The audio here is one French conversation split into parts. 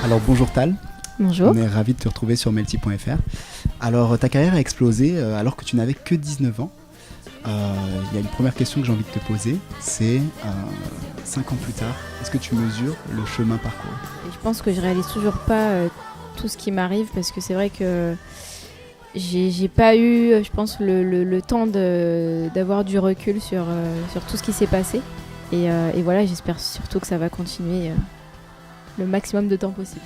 Alors bonjour Tal. Bonjour. On est ravis de te retrouver sur Melty.fr. Alors ta carrière a explosé alors que tu n'avais que 19 ans. Il y a une première question que j'ai envie de te poser, c'est 5 ans plus tard, est-ce que tu mesures le chemin parcouru ? Et je pense que je réalise toujours pas tout ce qui m'arrive parce que c'est vrai que j'ai pas eu, je pense, le temps d'avoir du recul sur tout ce qui s'est passé. Et voilà, j'espère surtout que ça va continuer le maximum de temps possible.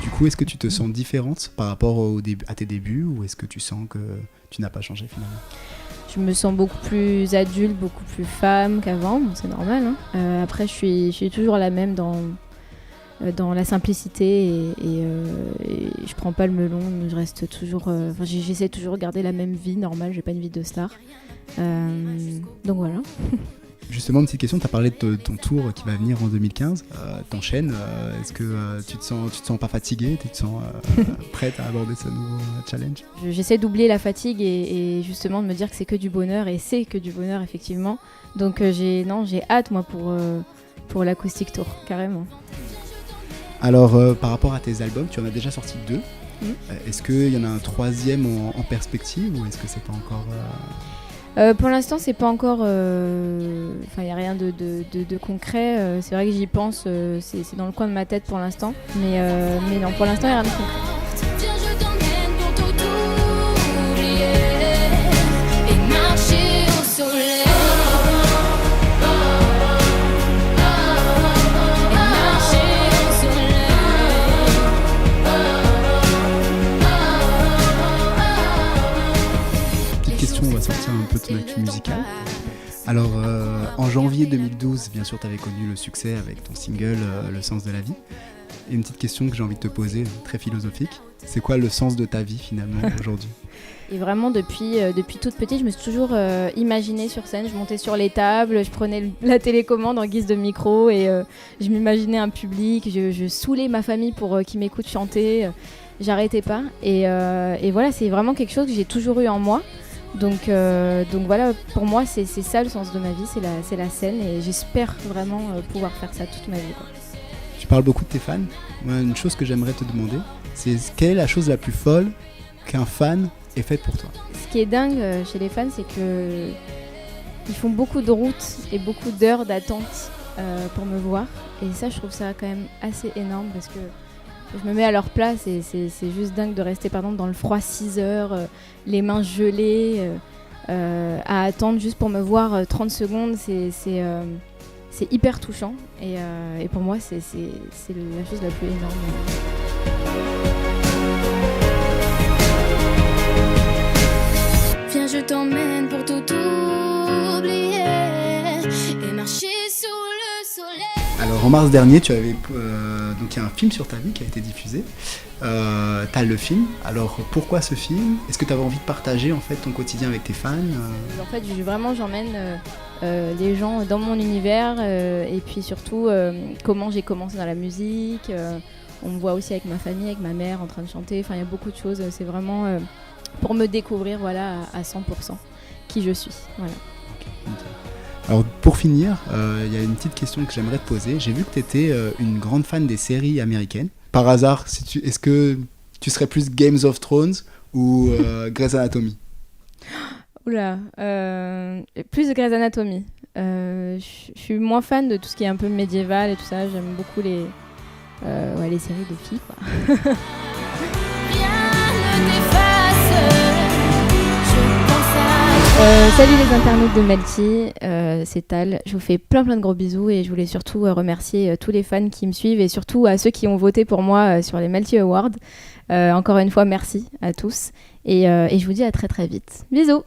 Du coup, est-ce que tu te sens différente par rapport à tes débuts ou est-ce que tu sens que tu n'as pas changé finalement ? Je me sens beaucoup plus adulte, beaucoup plus femme qu'avant, bon, c'est normal. Hein. Après, je suis toujours la même dans la simplicité et je prends pas le melon, je reste toujours, j'essaie toujours de garder la même vie normale, j'ai pas une vie de star. Donc voilà. Justement, une petite question, tu as parlé de ton tour qui va venir en 2015, t'enchaînes, est-ce que tu te sens pas fatiguée, tu te sens prête à aborder ce nouveau challenge ? J'essaie d'oublier la fatigue et justement de me dire que c'est que du bonheur, et c'est que du bonheur effectivement. Donc j'ai hâte moi pour l'Acoustic Tour, carrément. Alors par rapport à tes albums, tu en as déjà sorti 2. Est-ce qu'il y en a un troisième en perspective ou est-ce que c'est pas encore... Pour l'instant, c'est pas encore. Il n'y a rien de concret. C'est vrai que j'y pense. C'est dans le coin de ma tête pour l'instant. Mais non, pour l'instant, il n'y a rien de concret. On va sortir un peu de ton actu musicale. Alors, en janvier 2012, bien sûr, tu avais connu le succès avec ton single Le sens de la vie. Et une petite question que j'ai envie de te poser, très philosophique. C'est quoi le sens de ta vie finalement aujourd'hui ? Et vraiment, depuis toute petite, je me suis toujours imaginée sur scène. Je montais sur les tables, je prenais la télécommande en guise de micro et je m'imaginais un public. Je saoulais ma famille pour qu'ils m'écoutent chanter. J'arrêtais pas. Et voilà, c'est vraiment quelque chose que j'ai toujours eu en moi. Donc voilà, pour moi c'est ça le sens de ma vie, c'est la scène et j'espère vraiment pouvoir faire ça toute ma vie, quoi. Tu parles beaucoup de tes fans. Moi, une chose que j'aimerais te demander, c'est quelle est la chose la plus folle qu'un fan ait faite pour toi ? Ce qui est dingue chez les fans, c'est que ils font beaucoup de routes et beaucoup d'heures d'attente pour me voir, et ça je trouve ça quand même assez énorme parce que je me mets à leur place et c'est juste dingue de rester par exemple dans le froid 6 heures, les mains gelées, à attendre juste pour me voir 30 secondes. C'est hyper touchant et pour moi c'est la chose la plus énorme. Viens, je t'emmène pour tout oublier et marcher sous le soleil. Alors en mars dernier, tu avais donc il y a un film sur ta vie qui a été diffusé. T'as le film. Alors pourquoi ce film ? Est-ce que tu avais envie de partager en fait ton quotidien avec tes fans ? En fait, j'emmène les gens dans mon univers et puis surtout comment j'ai commencé dans la musique. On me voit aussi avec ma famille, avec ma mère en train de chanter. Enfin, il y a beaucoup de choses. C'est vraiment pour me découvrir, voilà, à 100% qui je suis. Voilà. Okay. Alors pour finir, il y a une petite question que j'aimerais te poser. J'ai vu que tu étais une grande fan des séries américaines. Par hasard, est-ce que tu serais plus Games of Thrones ou Grey's Anatomy ? Oula, plus Grey's Anatomy. Je suis moins fan de tout ce qui est un peu médiéval et tout ça. J'aime beaucoup les séries de filles, quoi. Salut les internautes de Melty, c'est Tal. Je vous fais plein de gros bisous et je voulais surtout remercier tous les fans qui me suivent et surtout à ceux qui ont voté pour moi sur les Melty Awards. Encore une fois, merci à tous et je vous dis à très très vite. Bisous.